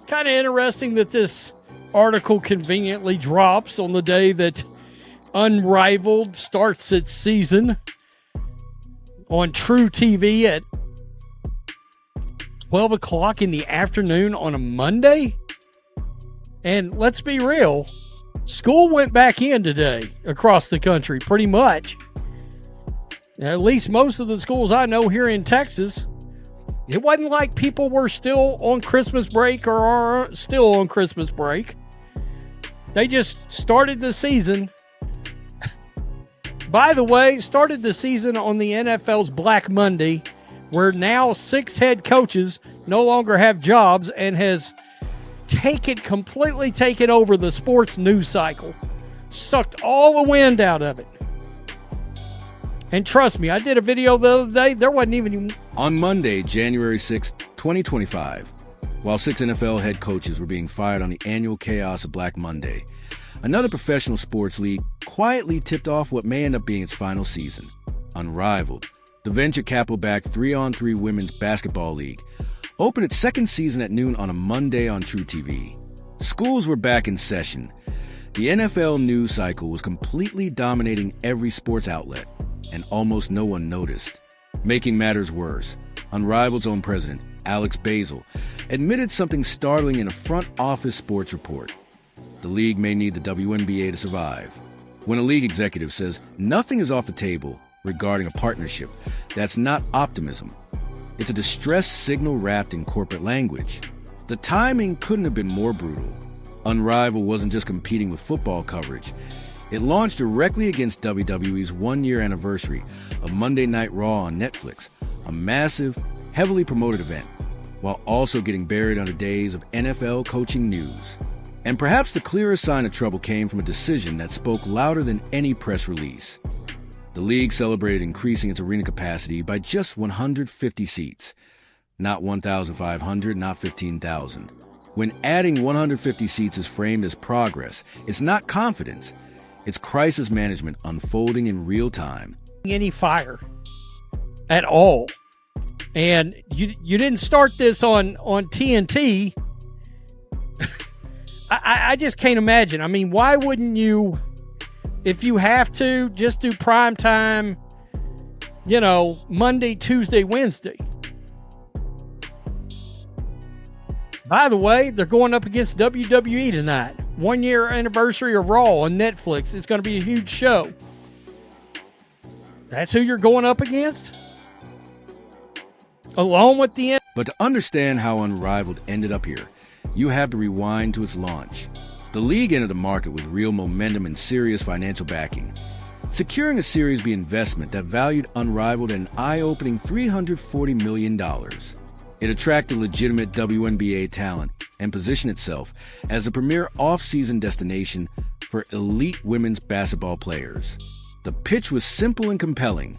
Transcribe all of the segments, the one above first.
kind of interesting that this article conveniently drops on the day that Unrivaled starts its season on True TV at 12 o'clock in the afternoon on a Monday. And let's be real, school went back in today across the country, pretty much. At least most of the schools I know here in Texas. It wasn't like people were still on Christmas break or are still on Christmas break. They just started the season. By the way, started the season on the NFL's Black Monday, where now 6 head coaches no longer have jobs and has completely taken over the sports news cycle. Sucked all the wind out of it. And trust me, I did a video the other day, there wasn't even... On Monday, January 6, 2025, while 6 NFL head coaches were being fired on the annual chaos of Black Monday, another professional sports league quietly tipped off what may end up being its final season. Unrivaled, the venture capital-backed 3-on-3 women's basketball league, opened its second season at noon on a Monday on True TV. Schools were back in session. The NFL news cycle was completely dominating every sports outlet, and almost no one noticed. Making matters worse, Unrivaled's own president, Alex Basil, admitted something startling in a front office sports report. The league may need the WNBA to survive. When a league executive says nothing is off the table regarding a partnership, that's not optimism. It's a distress signal wrapped in corporate language. The timing couldn't have been more brutal. Unrivaled wasn't just competing with football coverage. It launched directly against WWE's one-year anniversary of Monday Night Raw on Netflix, a massive, heavily promoted event, while also getting buried under days of NFL coaching news. And perhaps the clearest sign of trouble came from a decision that spoke louder than any press release. The league celebrated increasing its arena capacity by just 150 seats. Not 1,500, not 15,000. When adding 150 seats is framed as progress, it's not confidence. It's crisis management unfolding in real time. Any fire at all. And you didn't start this on TNT. I just can't imagine. I mean, why wouldn't you, if you have to, just do prime time, Monday, Tuesday, Wednesday? By the way, they're going up against WWE tonight. 1-year anniversary of Raw on Netflix. It's going to be a huge show. That's who you're going up against? Along with the... But to understand how Unrivaled ended up here, you have to rewind to its launch. The league entered the market with real momentum and serious financial backing, securing a Series B investment that valued Unrivaled at an eye-opening $340 million. It attracted legitimate WNBA talent and positioned itself as the premier off-season destination for elite women's basketball players. The pitch was simple and compelling.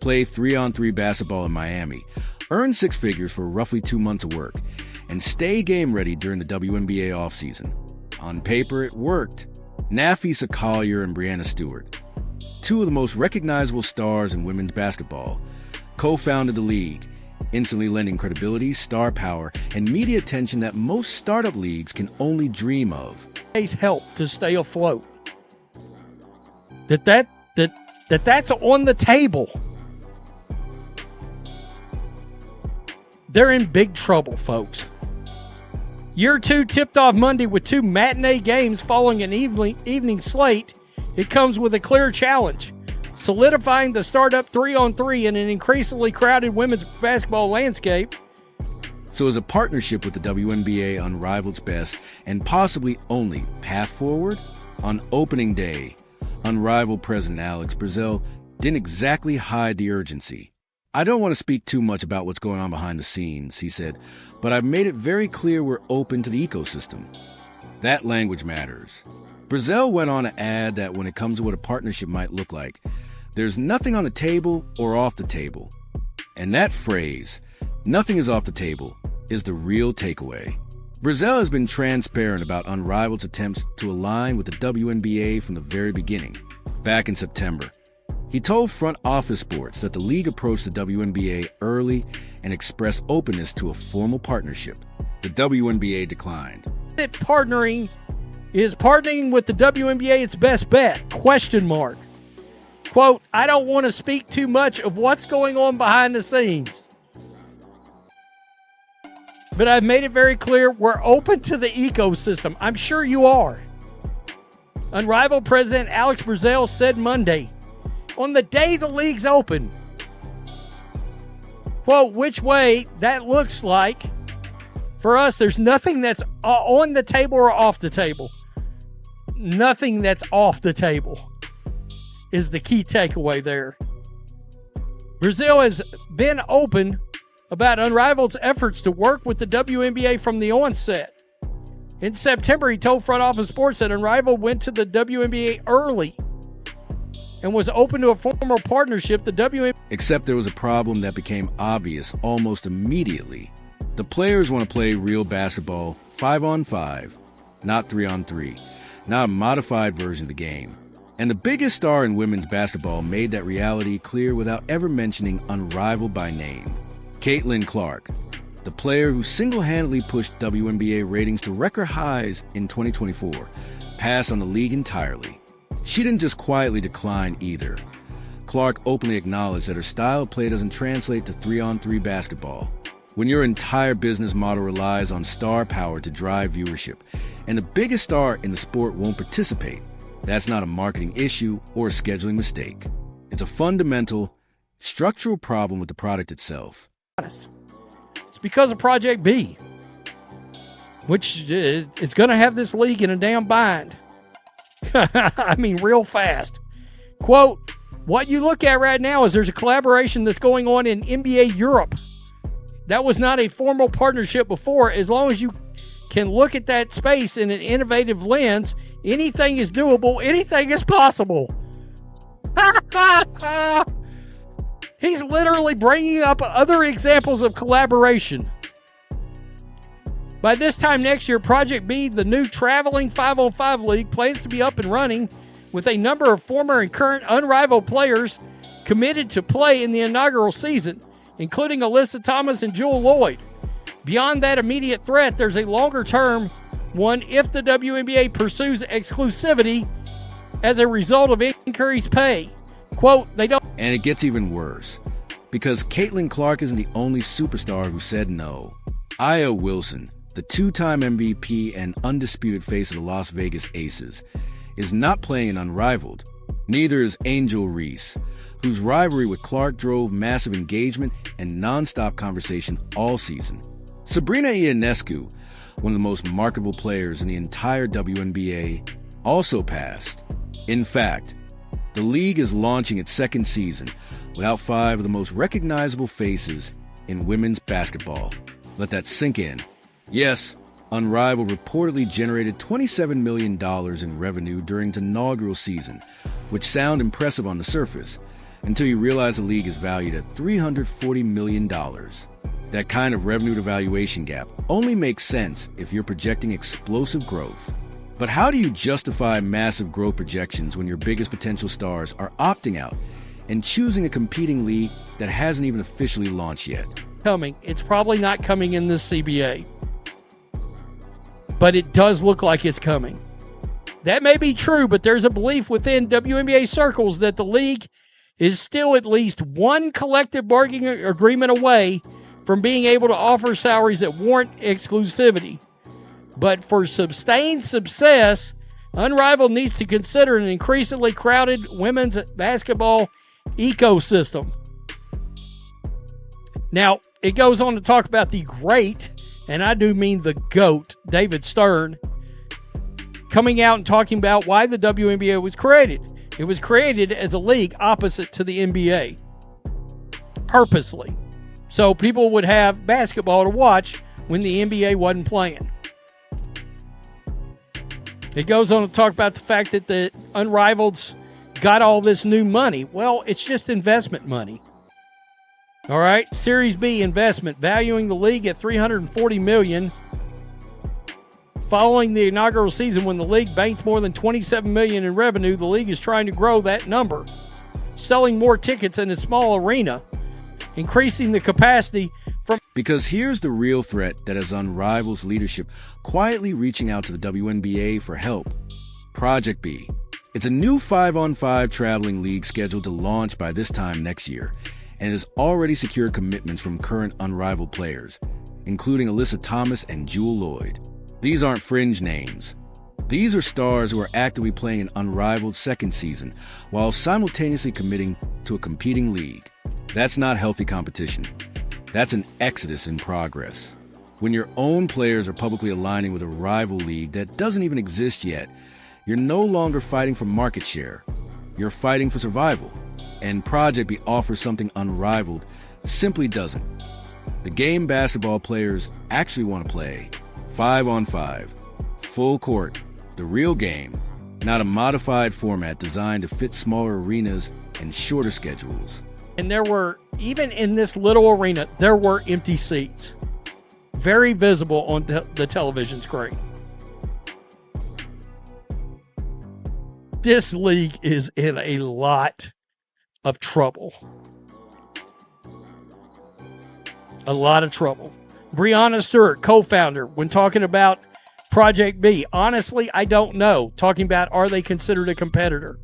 Play 3-on-3 basketball in Miami, earn 6 figures for roughly 2 months of work, and stay game-ready during the WNBA offseason. On paper, it worked. Nafisa Collier and Breanna Stewart, 2 of the most recognizable stars in women's basketball, co-founded the league, instantly lending credibility, star power, and media attention that most startup leagues can only dream of. Help to stay afloat. That's on the table. They're in big trouble, folks. Year 2 tipped off Monday with 2 matinee games following an evening slate. It comes with a clear challenge, solidifying the startup 3-on-3 in an increasingly crowded women's basketball landscape. So is a partnership with the WNBA Unrivaled's best and possibly only path forward? On opening day, Unrivaled president Alex Basil didn't exactly hide the urgency. "I don't want to speak too much about what's going on behind the scenes," he said, "but I've made it very clear we're open to the ecosystem." That language matters. Basil went on to add that when it comes to what a partnership might look like, there's nothing on the table or off the table. And that phrase, "nothing is off the table," is the real takeaway. Basil has been transparent about Unrivaled's attempts to align with the WNBA from the very beginning. Back in September, he told Front Office Sports that the league approached the WNBA early and expressed openness to a formal partnership. the WNBA declined. Partnering with the WNBA its best bet? Question mark. Quote, I don't want to speak too much of what's going on behind the scenes, but I've made it very clear we're open to the ecosystem. I'm sure you are. Unrivaled President Alex Brazell said Monday, on the day the league's open, quote, which way that looks like. For us, there's nothing that's on the table or off the table. Nothing that's off the table is the key takeaway there. Brazil has been open about Unrivaled's efforts to work with the WNBA from the onset. In September, he told Front Office Sports that Unrivaled went to the WNBA early and was open to a formal partnership. The WNBA. Except there was a problem that became obvious almost immediately. The players want to play real basketball 5-on-5, not 3-on-3, not a modified version of the game. And the biggest star in women's basketball made that reality clear without ever mentioning Unrivaled by name. Caitlin Clark, the player who single-handedly pushed WNBA ratings to record highs in 2024, passed on the league entirely. She didn't just quietly decline either. Clark openly acknowledged that her style of play doesn't translate to 3-on-3 basketball. When your entire business model relies on star power to drive viewership, and the biggest star in the sport won't participate, that's not a marketing issue or a scheduling mistake. It's a fundamental, structural problem with the product itself. It's because of Project B, which is going to have this league in a damn bind. I mean, real fast. Quote, what you look at right now is there's a collaboration that's going on in NBA Europe. That was not a formal partnership before. As long as you can look at that space in an innovative lens, anything is doable, anything is possible. He's literally bringing up other examples of collaboration. By this time next year, Project B, the new traveling 5-on-5 league, plans to be up and running with a number of former and current Unrivaled players committed to play in the inaugural season, including Alyssa Thomas and Jewel Lloyd. Beyond that immediate threat, there's a longer-term one if the WNBA pursues exclusivity as a result of increased pay. Quote, they don't... And it gets even worse, because Caitlin Clark isn't the only superstar who said no. Aya Wilson, the two-time MVP and undisputed face of the Las Vegas Aces, is not playing in Unrivaled. Neither is Angel Reese, whose rivalry with Clark drove massive engagement and nonstop conversation all season. Sabrina Ionescu, one of the most marketable players in the entire WNBA, also passed. In fact, the league is launching its second season without 5 of the most recognizable faces in women's basketball. Let that sink in. Yes, Unrivaled reportedly generated $27 million in revenue during its inaugural season, which sound impressive on the surface, until you realize the league is valued at $340 million. That kind of revenue to valuation gap only makes sense if you're projecting explosive growth. But how do you justify massive growth projections when your biggest potential stars are opting out and choosing a competing league that hasn't even officially launched yet? It's probably not coming in this CBA, but it does look like it's coming. That may be true, but there's a belief within WNBA circles that the league is still at least one collective bargaining agreement away from being able to offer salaries that warrant exclusivity. But for sustained success, Unrivaled needs to consider an increasingly crowded women's basketball ecosystem. Now, it goes on to talk about the great, and I do mean the GOAT, David Stern, coming out and talking about why the WNBA was created. It was created as a league opposite to the NBA, purposely, so people would have basketball to watch when the NBA wasn't playing. It goes on to talk about the fact that the Unrivaled's got all this new money. Well, it's just investment money. All right, Series B investment, valuing the league at $340 million. Following the inaugural season when the league banked more than $27 million in revenue, the league is trying to grow that number, selling more tickets in a small arena, increasing the capacity Because here's the real threat that has Unrivaled's leadership quietly reaching out to the WNBA for help. Project B. It's a new 5-on-5 traveling league scheduled to launch by this time next year, and has already secured commitments from current Unrivaled players, including Alyssa Thomas and Jewel Lloyd. These aren't fringe names. These are stars who are actively playing an Unrivaled second season, while simultaneously committing to a competing league. That's not healthy competition. That's an exodus in progress. When your own players are publicly aligning with a rival league that doesn't even exist yet, you're no longer fighting for market share. You're fighting for survival. And Project B offers something Unrivaled simply doesn't. The game basketball players actually want to play 5-on-5, full court, the real game, not a modified format designed to fit smaller arenas and shorter schedules. And there were, even in this little arena, there were empty seats. Very visible on the television screen. This league is in a lot of trouble. A lot of trouble. Breanna Stewart, co-founder, when talking about Project B, honestly, I don't know. Talking about, are they considered a competitor?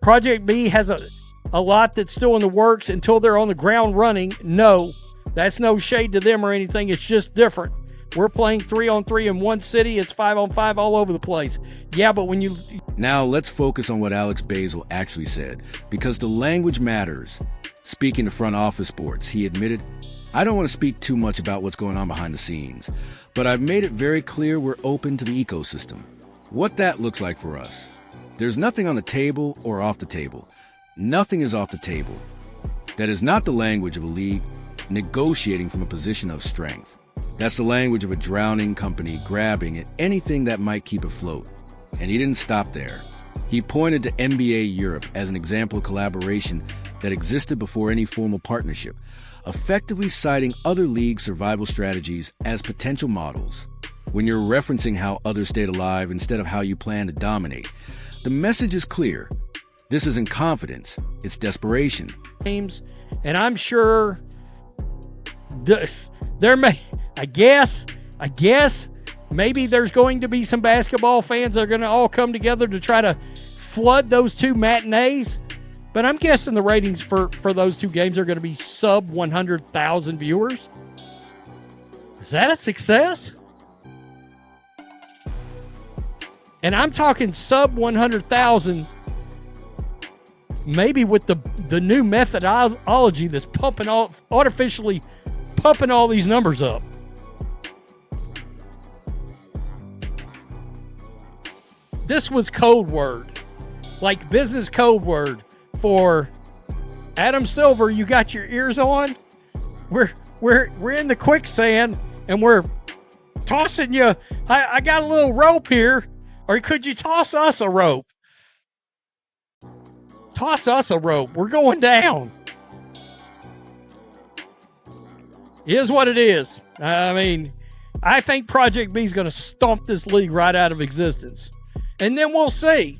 Project B has a lot that's still in the works until they're on the ground running. No, that's no shade to them or anything. It's just different. We're playing 3-on-3 in one city. It's 5-on-5 all over the place. Yeah, but when you... Now let's focus on what Alex Basil actually said, because the language matters. Speaking to Front Office Sports, he admitted, "I don't want to speak too much about what's going on behind the scenes, but I've made it very clear we're open to the ecosystem. What that looks like for us. There's nothing on the table or off the table. Nothing is off the table. That is not the language of a league negotiating from a position of strength. That's the language of a drowning company grabbing at anything that might keep afloat." And he didn't stop there. He pointed to NBA Europe as an example of collaboration that existed before any formal partnership, effectively citing other league survival strategies as potential models. When you're referencing how others stayed alive instead of how you plan to dominate, the message is clear. This isn't confidence, it's desperation. And I'm sure there may, I guess, maybe there's going to be some basketball fans that are going to all come together to try to flood those two matinees. But I'm guessing the ratings for those two games are going to be sub 100,000 viewers. Is that a success? And I'm talking sub 100,000, maybe with the new methodology that's artificially pumping all these numbers up. This was code word, like business code word for Adam Silver. You got your ears on? We're in the quicksand and we're tossing you. I got a little rope here, or could you toss us a rope? Toss us a rope. We're going down. It is what it is. I mean, I think Project B is going to stomp this league right out of existence. And then we'll see.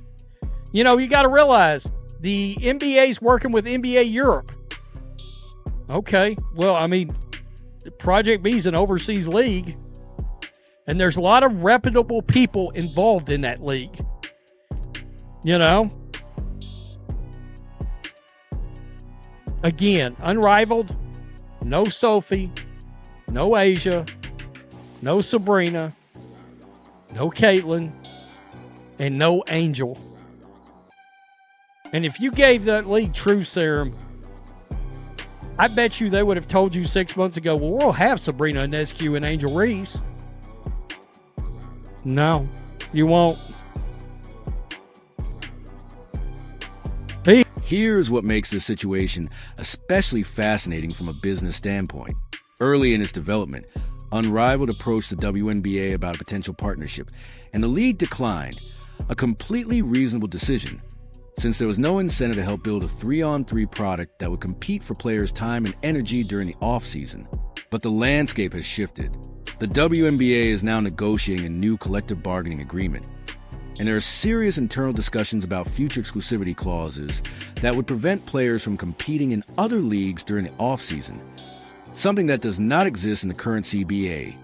You know, you got to realize the NBA is working with NBA Europe. Okay. Well, I mean, Project B is an overseas league. And there's a lot of reputable people involved in that league. You know? Again, Unrivaled, no Sophie, no Asia, no Sabrina, no Caitlin, and no Angel. And if you gave that league truth serum, I bet you they would have told you 6 months ago, well, we'll have Sabrina Ionescu and Angel Reese. No, you won't. Here's what makes this situation especially fascinating from a business standpoint. Early in its development, Unrivaled approached the WNBA about a potential partnership, and the league declined, a completely reasonable decision, since there was no incentive to help build a 3-on-3 product that would compete for players' time and energy during the offseason. But the landscape has shifted. The WNBA is now negotiating a new collective bargaining agreement, and there are serious internal discussions about future exclusivity clauses that would prevent players from competing in other leagues during the offseason. something that does not exist in the current CBA.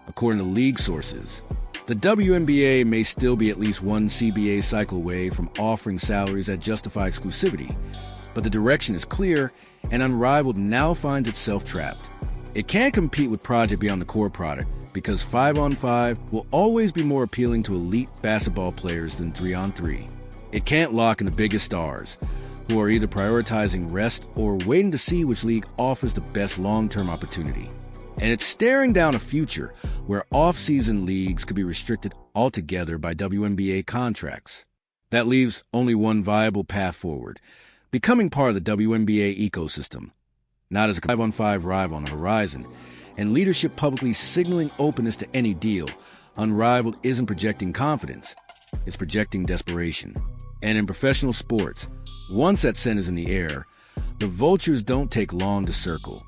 According to league sources, the WNBA may still be at least one CBA cycle away from offering salaries that justify exclusivity, but the direction is clear, and Unrivaled now finds itself trapped. It can't compete with Project beyond the core product because 5-on-5 will always be more appealing to elite basketball players than 3-on-3. It can't lock in the biggest stars, who are either prioritizing rest or waiting to see which league offers the best long-term opportunity. And it's staring down a future where off-season leagues could be restricted altogether by WNBA contracts. That leaves only one viable path forward: becoming part of the WNBA ecosystem, not as a 5-on-5 rival on the horizon, and leadership publicly signaling openness to any deal. Unrivaled isn't projecting confidence, it's projecting desperation. And in professional sports, once that scent is in the air, the vultures don't take long to circle.